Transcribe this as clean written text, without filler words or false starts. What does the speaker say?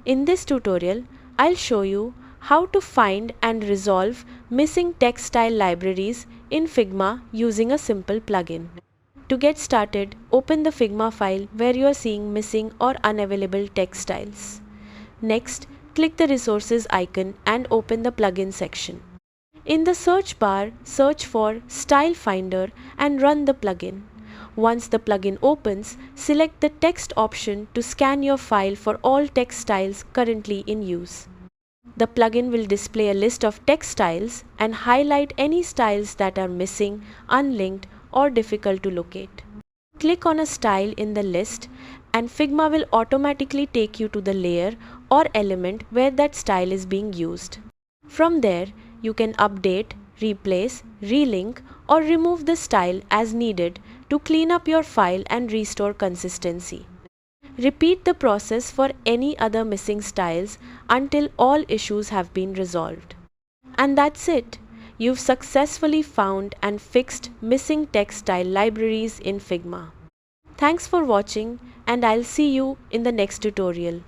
In this tutorial, I'll show you how to find and resolve missing text style libraries in Figma using a simple plugin. To get started, open the Figma file where you are seeing missing or unavailable text styles. Next, click the resources icon and open the plugin section. In the search bar, search for Style Finder and run the plugin. Once the plugin opens, select the text option to scan your file for all text styles currently in use. The plugin will display a list of text styles and highlight any styles that are missing, unlinked, or difficult to locate. Click on a style in the list and Figma will automatically take you to the layer or element where that style is being used. From there, you can update, replace, relink, or remove the style as needed to clean up your file and restore consistency. Repeat the process for any other missing styles until all issues have been resolved. And that's it. You've successfully found and fixed missing text style libraries in Figma. Thanks for watching, and I'll see you in the next tutorial.